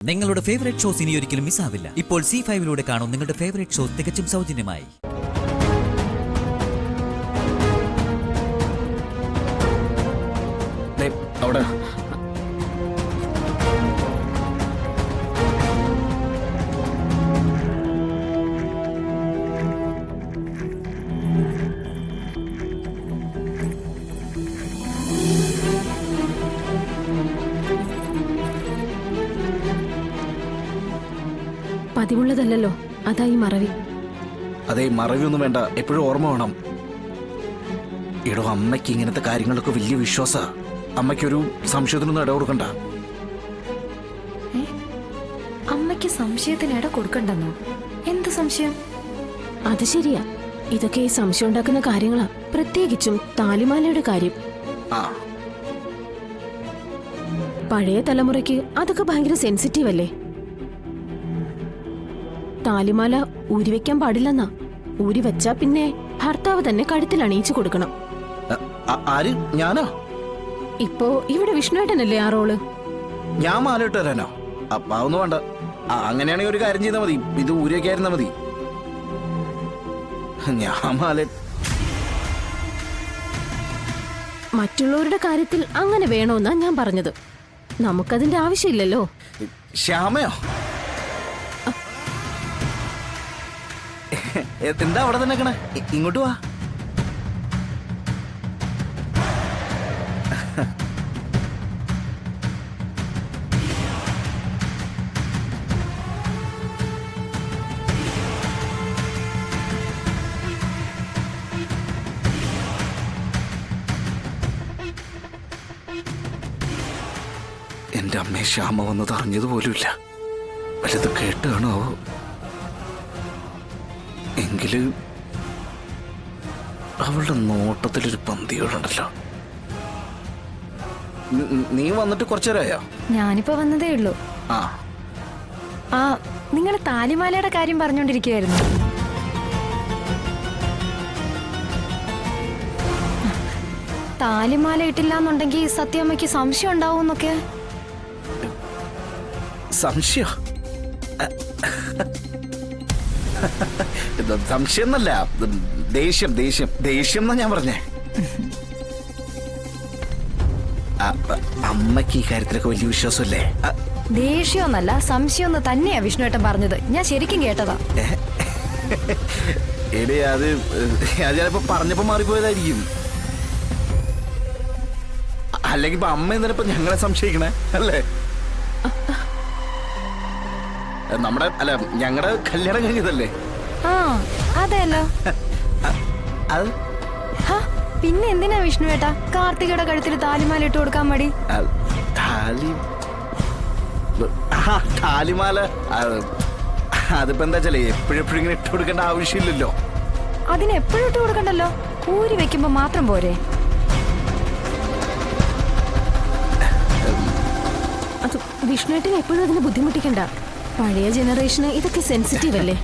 നിങ്ങളുടെ favourite shows ഇനി ഒരിക്കലും മിസ്സാവില്ല. ഇപ്പോൾ C5 കാണും നിങ്ങളുടെ ഫേവറേറ്റ് ഷോസ് തികച്ചും സൗജന്യമായി. അവിടെ പതിവുള്ളതല്ലോ, അതാ ഈ മറവി. അതെ, മറവിയൊന്നും വേണ്ട, എപ്പോഴും ഓർമ്മ വേണം. എടോ, അമ്മയ്ക്ക് ഇങ്ങനത്തെ കാര്യങ്ങളൊക്കെ വലിയ വിശ്വാസ. അമ്മയ്ക്കൊരു സംശയത്തിനൊന്നും ഇട കൊടുക്കണ്ട. അമ്മയ്ക്ക് സംശയത്തിന് ഇട കൊടുക്കണ്ടെന്നോ? എന്ത് സംശയം? അത് ശരിയാ, ഇതൊക്കെ ഈ സംശയം ഉണ്ടാക്കുന്ന കാര്യങ്ങളാ, പ്രത്യേകിച്ചും താലിമാലയുടെ കാര്യം. പഴയ തലമുറയ്ക്ക് അതൊക്കെ ഭയങ്കര സെൻസിറ്റീവ് അല്ലേ? താലിമാല ഊരിവെക്കാൻ പാടില്ലെന്നാ. ഊരി വെച്ചാ പിന്നെ ഭർത്താവ് തന്നെ കഴുത്തിൽ അണിയിച്ചു കൊടുക്കണം. ആര്? ഞാനോ? ഇപ്പോ ഇവിടെ വിഷ്ണുവേട്ടനല്ലേ ആ റോള്? ഞാൻ മാല ഇട്ട് തരാനോ? അതൊന്നും വേണ്ട. അങ്ങനെയാണെങ്കിൽ ഒരു കാര്യം ചെയ്താൽ മതി, ഇത് ഊരിയൊക്കെ ആയിരുന്നാ മതി. ഞാൻ മാല മറ്റുള്ളവരുടെ കാര്യത്തിൽ അങ്ങനെ വേണോന്നാ ഞാൻ പറഞ്ഞത്. നമുക്കതിന്റെ ആവശ്യമില്ലല്ലോ. ശ്യാമയോ? എന്താ അവിടെ തന്നെ നിക്കണേ? ഇങ്ങോട്ട് വാ. എന്റെ അമ്മയെ ശ്യാമ വന്നത് അറിഞ്ഞതുപോലുമില്ല. വല്ലത് കേട്ടാണോ? എങ്കില് അവളുടെ നോട്ടത്തിലൊരു പന്തികളുണ്ടല്ലോ. നീ വന്നിട്ട് കുറച്ചേരായോ? ഞാനിപ്പോ വന്നതേ ഉള്ളൂ. ആ നിങ്ങൾ താലിമാലയുടെ കാര്യം പറഞ്ഞോണ്ടിരിക്കുവായിരുന്നു. താലിമാല ഇട്ടില്ല എന്നുണ്ടെങ്കിൽ സത്യമ്മയ്ക്ക് സംശയം ഉണ്ടാവുമെന്നൊക്കെ. സംശയം? സംശയം എന്നല്ല, ദേഷ്യം ദേഷ്യം ദേഷ്യം എന്നാ ഞാൻ പറഞ്ഞേ. അമ്മക്ക് ഈ കാര്യത്തിലൊക്കെ വലിയ വിശ്വാസമല്ലേ? ദേഷ്യമൊന്നല്ല, സംശയം തന്നെയാ വിഷ്ണുവേട്ടൻ പറഞ്ഞത്. ഞാൻ ശരിക്കും കേട്ടതാ. എടേ, അത് ചിലപ്പോ പറഞ്ഞപ്പോ മാറിപ്പോയതായിരിക്കും. അല്ലെങ്കിൽ ഇപ്പൊ അമ്മ എന്തിനാ ഞങ്ങളെ സംശയിക്കണേ അല്ലേ? നമ്മുടെ അല്ല, ഞങ്ങളുടെ കല്യാണം കഴിഞ്ഞതല്ലേ? ആ അതെല്ലോ. പിന്നെ എന്തിനാ വിഷ്ണുവേട്ടാ കാർത്തികയുടെ കഴുത്തിൽ താലിമാല ഇട്ട് കൊടുക്കാൻ മടി? താലിമാല അതിപ്പോ എന്താ വെച്ചാലേ, എപ്പോഴെപ്പോഴും ഇങ്ങനെ ഇട്ട് കൊടുക്കേണ്ട ആവശ്യമില്ലല്ലോ. അതിന് എപ്പോഴും ഇട്ട് കൊടുക്കണ്ടല്ലോ, ഊരി വെക്കുമ്പോ മാത്രം പോരെ? അത് വിഷ്ണുവേട്ടനെ എപ്പോഴും അതിന് ബുദ്ധിമുട്ടിക്കണ്ട. പഴയ ജനറേഷന് ഇതൊക്കെ സെൻസിറ്റീവ് അല്ലേ,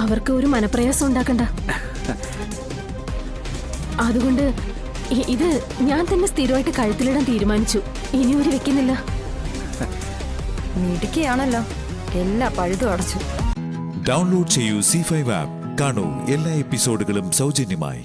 അവർക്ക് ഒരു മനപ്രയാസം ഉണ്ടാക്കണ്ട. അതുകൊണ്ട് ഇത് ഞാൻ തന്നെ സ്ഥിരമായിട്ട് കഴുത്തിലിടാൻ തീരുമാനിച്ചു. ഇനി ഒരു വെക്കുന്നില്ല. മിടുക്കിയാണല്ലോ, എല്ലാ പഴുതും അടച്ചു. ഡൗൺലോഡ് ചെയ്യൂ C5 ആപ്പ്. കാണൂ എല്ലാ എപ്പിസോഡുകളും സൗജന്യമായി.